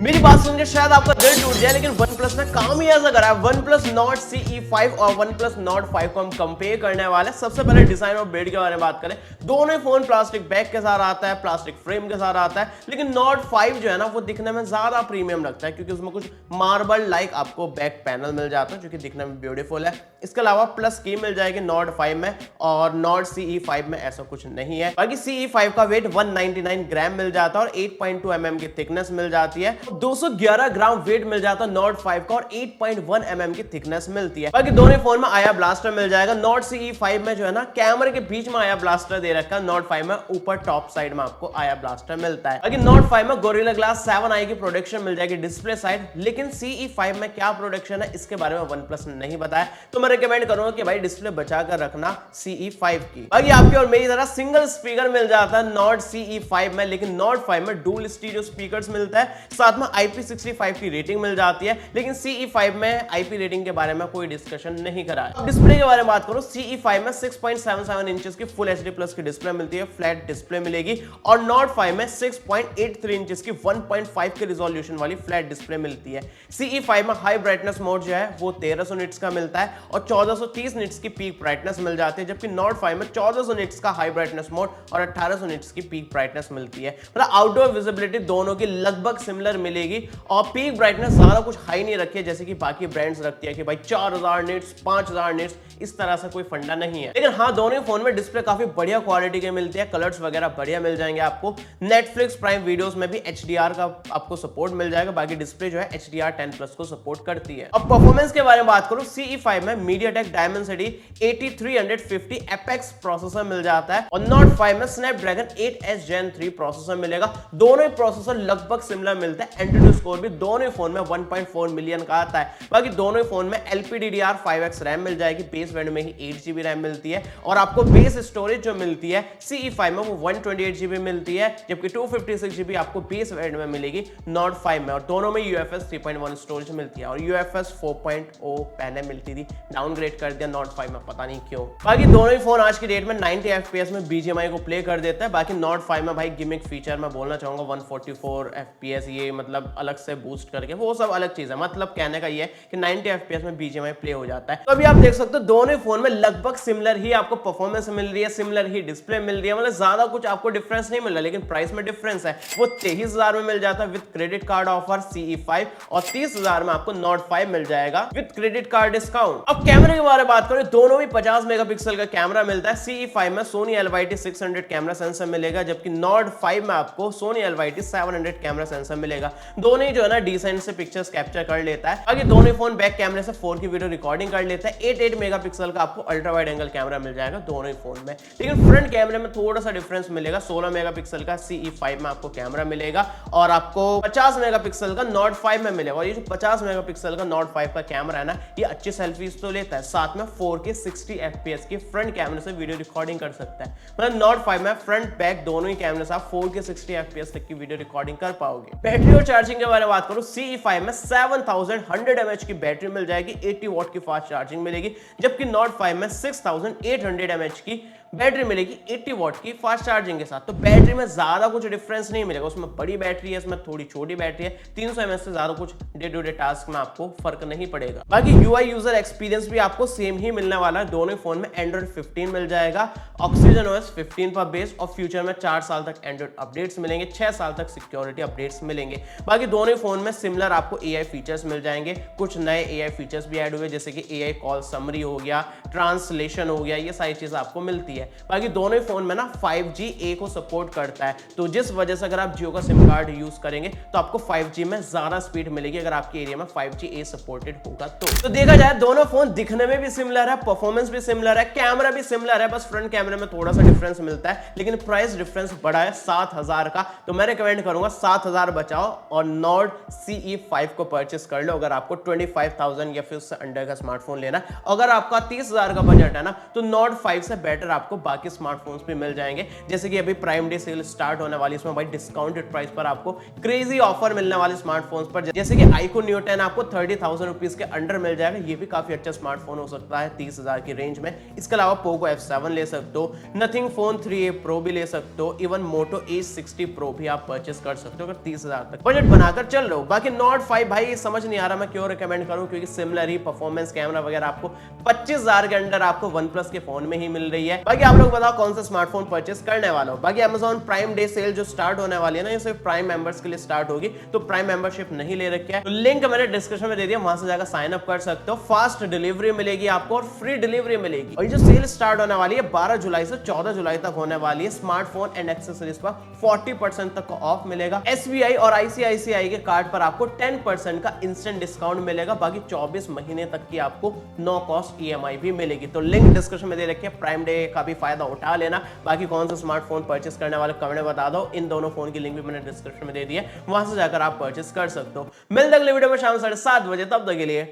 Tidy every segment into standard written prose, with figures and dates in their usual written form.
मेरी बात सुन के शायद आपका दिल टूट जाए, लेकिन OnePlus ने काम ही ऐसा करा है। OnePlus Nord CE5 और OnePlus Nord 5 को हम कंपेयर करने वाले हैं। सबसे पहले डिजाइन और बिल्ड के बारे में बात करें, दोनों ही फोन प्लास्टिक बैक के साथ आता है, प्लास्टिक फ्रेम के साथ आता है, लेकिन Nord 5 जो है ना वो दिखने में ज्यादा प्रीमियम लगता है क्योंकि उसमें कुछ मार्बल लाइक आपको बैक पैनल मिल जाता है जो कि दिखने में ब्यूटीफुल है। इसके अलावा प्लस की मिल जाएगी Nord 5 में, और Nord CE5 में ऐसा कुछ नहीं है। बाकी CE5 का वेट 199 ग्राम मिल जाता है और 8.2 mm की थिकनेस मिल जाती है। 211 ग्राम वेट मिल जाता है Nord 5 का और 8.1 mm की थिकनेस मिलती है। बाकी दोनों फोन में आया ब्लास्टर मिल जाएगा। Nord CE5 में जो है ना कैमरे के बीच में आया ब्लास्टर दे रखा है, Nord 5 में ऊपर टॉप साइड में आपको आया ब्लास्टर मिलता है। बाकी Nord 5 में Gorilla Glass 7i की प्रोडक्शन मिल जाएगी डिस्प्ले साइड, लेकिन CE5 में क्या प्रोडक्शन है इसके बारे में OnePlus ने नहीं बताया, तो मैं रिकमेंड करूंगा कि भाई डिस्प्ले बचा कर रखना CE5 की। बाकी आपकी और मेरी तरह सिंगल स्पीकर मिल जाता है Nord CE5 में, लेकिन Nord 5 में डुअल स्टीरियो स्पीकर्स मिलता है, साथ में IP65 की रेटिंग मिल जाती है, लेकिन CE5 में IP रेटिंग के बारे में कोई डिस्कशन नहीं करा है। डिस्प्ले के बारे में बात करो, CE5 में 6.77 इंचेस की फुल HD प्लस की डिस्प्ले मिलती है, फ्लैट डिस्प्ले मिलेगी, और Nord 5 में 6.83 इंचेस की 1.5 के रिजोल्यूशन वाली फ्लैट डिस्प्ले मिलती है। CE5 में हाई ब्राइटनेस मोड जो है वो 1300 निट्स का मिलता है और 1430 निट्स की पीक ब्राइटनेस मिल जाती है, जबकि Nord 5 में 1400 निट्स का हाई ब्राइटनेस मोड और 1800 निट्स की पीक ब्राइटनेस मिलती है। मतलब आउटडोर विजिबिलिटी दोनों की लगभग सिमिलर मिलेगी, और पीक ब्राइटनेस ज्यादा कुछ हाई नहीं रखी है जैसे कि बाकी ब्रांड्स रखती है कि भाई 4000 निट्स 5000 निट्स, इस तरह से कोई फंडा नहीं है। लेकिन हाँ, दोनों फोन में डिस्प्ले काफी बढ़िया क्वालिटी के मिलती है, कलर्स वगैरह बढ़िया मिल जाएंगे आपको। नेटफ्लिक्स प्राइम वीडियोस में भी HDR का आपको सपोर्ट मिल जाएगा। बाकी डिस्प्ले जो है HDR10+ को सपोर्ट करती है। अब परफॉर्मेंस के बारे में बात करूं, CE5 में MediaTek Dimensity 8350 Apex प्रोसेसर मिल जाता है और Nord 5 में Snapdragon 8s Gen 3 प्रोसेसर मिलेगा। दोनों ही प्रोसेसर लगभग सिमिलर मिलते हैं। एंट्री स्कोर भी दोनों फोन में 1.4 मिलियन का आता है। बाकी दोनों फोन में LPDDR5X रैम मिल जाएगी, बेस वेरिएंट में ही 8GB रैम मिलती है, और आपको बेस स्टोरेज जो मिलती है CE5 में वो 128GB मिलती है, जबकि 256GB आपको बेस वेरिएंट में मिलेगी Nord 5 में, और दोनों में UFS 3.1 स्टोरेज मिलती है, और UFS 4.0 पहले मिलती थी, डाउनग्रेड कर दिया Nord 5 में, पता नहीं क्यों। बाकी दोनों ही फोन आज की डेट में 90 FPS में BGMI को प्ले कर देता है। बाकी Nord 5 में भाई गिमिक फीचर मैं बोलना चाहूंगा 144 FPS, ये मतलब अलग से बूस्ट करके, वो सब अलग चीज है। मतलब कहने का ये है कि 90 FPS में BGMI प्ले हो जाता है। तो अभी आप देख सकते हो दोनों फोन में लगभग सिमिलर ही आपको परफॉर्मेंस मिल रही है, सिमिलर ही डिस्प्ले मिल रही है, मतलब ज्यादा कुछ आपको डिफरेंस नहीं मिल रहा, लेकिन प्राइस में डिफरेंस है। वो 23,000 में मिल जाता है with credit card offer CE5, और 30,000 में आपको Nord 5 मिल जाएगा विद क्रेडिट कार्ड डिस्काउंट। अब कैमरे के बारे में बात करें, दोनों भी 50 मेगापिक्सल का कैमरा मिलता है। CE5 में Sony LYT 600 कैमरा सेंसर मिलेगा, जबकि Nord 5 में आपको Sony LYT 700 कैमरा सेंसर मिलेगा। दोनों ही जो है ना डिसेंट से पिक्चर्स कैप्चर कर लेता है। बाकी दोनों फोन बैक कैमरे से 4K वीडियो रिकॉर्डिंग कर लेता है। 8 मेगापिक्सल का आपको अल्ट्रा वाइड एंगल कैमरा मिल जाएगा दोनों ही फोन में, लेकिन फ्रंट कैमरे में थोड़ा सा डिफरेंस मिलेगा। 16 मेगापिक्सल का CE5 में आपको कैमरा मिलेगा, और आपको 50 मेगापिक्सल का Nord 5 में मिलेगा। और ये जो 50 मेगापिक्सल का Nord 5 का कैमरा है ना, ये अच्छी सेल्फीज तो लेता है, साथ में 4K 60 FPS की फ्रंट कैमरे से वीडियो रिकॉर्डिंग कर सकता है। मतलब Nord 5 में फ्रंट बैक दोनों ही कैमरे से आप 4K 60 FPS तक की वीडियो रिकॉर्डिंग कर पाओगे। बैटरी और चार्जिंग के बारे में बात करूं, CE5 में 7100 mAh की बैटरी मिल जाएगी, 80 वॉट की फास्ट चार्जिंग मिलेगी, जबकि Nord 5 में 6800 mAh की बैटरी मिलेगी 80 वॉट की फास्ट चार्जिंग के साथ। तो बैटरी में ज्यादा कुछ डिफरेंस नहीं मिलेगा, उसमें बड़ी बैटरी है, इसमें थोड़ी छोटी बैटरी है। 300 mAh से ज्यादा कुछ डे टू डे टास्क में आपको फर्क नहीं पड़ेगा। बाकी UI यूजर एक्सपीरियंस भी आपको सेम ही मिलने वाला है। दोनों फोन में Android 15 मिल जाएगा, OxygenOS 15 पर बेस, और फ्यूचर में 4 साल तक Android अपडेट्स मिलेंगे, 6 साल तक सिक्योरिटी अपडेट्स मिलेंगे। बाकी दोनों फोन में सिमिलर आपको AI फीचर्स मिल जाएंगे, कुछ नए AI फीचर्स भी ऐड हुए, जैसे कि AI कॉल समरी हो गया, ट्रांसलेशन हो गया, ये सारी चीजें आपको मिलती है। बाकी दोनों फोन में ना 5G को सपोर्ट करता है, तो जिस वजह से अगर आप जियो का सिम कार्ड यूज करेंगे तो आपको 5G में ज्यादा स्पीड मिलेगी, अगर आपके एरिया में 5G सपोर्टेड होगा तो देखा जाए दोनों फोन दिखने में भी सिमिलर है, परफॉर्मेंस भी सिमिलर है, कैमरा भी सिमिलर है, बस फ्रंट कैमरे में थोड़ा सा डिफरेंस मिलता है, लेकिन प्राइस डिफरेंस बड़ा है 7000 का। तो मैं रिकमेंड करूंगा 7000 बचाओ और Nord CE5 को परचेस कर लो, अगर आपको 25,000 या फिर उससे अंडर का स्मार्टफोन लेना। अगर आपका 30,000 का बजट है ना, तो Nord 5 से बेटर आपको आपको बाकी स्मार्टफोन्स भी मिल जाएंगे। जैसे कि अभी प्राइम डे सेल स्टार्ट होने वाली, इसमें भाई डिस्काउंटेड प्राइस पर आपको क्रेजी ऑफर मिलने वाले स्मार्टफोन्स पर, जैसे कि iQOO Neo 10 आपको 30,000 रुपीज के अंडर मिल जाएगा। ये भी काफी अच्छा स्मार्टफोन हो सकता है 30,000 की रेंज में। इसके अलावा पोको F7 ले सकते हो, नथिंग फोन 3A Pro भी ले सकते हो, इवन मोटो A60 Pro भी आप परचेस कर सकते हो अगर 30,000 तक बजट बनाकर चल रहे हो। बाकी नोट 5 भाई समझ नहीं आ रहा मैं क्यों रिकमेंड करूं, क्योंकि सिमिलर ही परफॉर्मेंस कैमरा वगैरह आपको 25,000 के अंदर आपको OnePlus के फोन में ही मिल रही है। बाकी आप लोग बताओ कौन सा स्मार्टफोन परचेस करने वाला हो। बाकी Amazon प्राइम डे सेल जो स्टार्ट होने वाली है ना, ये सिर्फ प्राइम मेंबर्स के लिए स्टार्ट होगी, तो प्राइम मेंबरशिप नहीं ले रखी है तो लिंक मैंने डिस्क्रिप्शन में दे दिया, वहां से जाकर साइन अप कर सकते हो। फास्ट डिलीवरी मिलेगी आपको और फ्री डिलीवरी मिलेगी। और ये जो सेल स्टार्ट होने वाली है 12 जुलाई से 14 जुलाई तक होने वाली है, स्मार्टफोन एंड एक्सेसरीज पर 40% तक का ऑफ मिलेगा। SBI और ICICI के कार्ड पर आपको 10% का इंस्टेंट डिस्काउंट मिलेगा। बाकी 24 महीने तक की आपको नो कॉस्ट EMI भी मिलेगी। तो लिंक डिस्क्रिप्शन में दे रखी है, प्राइम डे का भी फायदा उठा लेना। बाकी कौन सा स्मार्टफोन परचेस करने वाले कमेंट में बता दो, इन दोनों फोन की लिंक भी मैंने डिस्क्रिप्शन में दे दी है, वहां से जाकर आप परचेस कर सकते हो। मिलते हैं अगले वीडियो में शाम 7:30 बजे, तब तक के लिए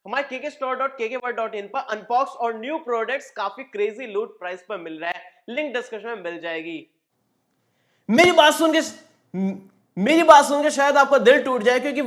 हमारे kkstore.kkworld.in पर अनबॉक्स और न्यू प्रोडक्ट्स काफी क्रेजी लूट प्राइस पर मिल रहा है, लिंक डिस्क्रिप्शन में मिल जाएगी। मेरी बात सुन के शायद आपका दिल टूट जाए, क्योंकि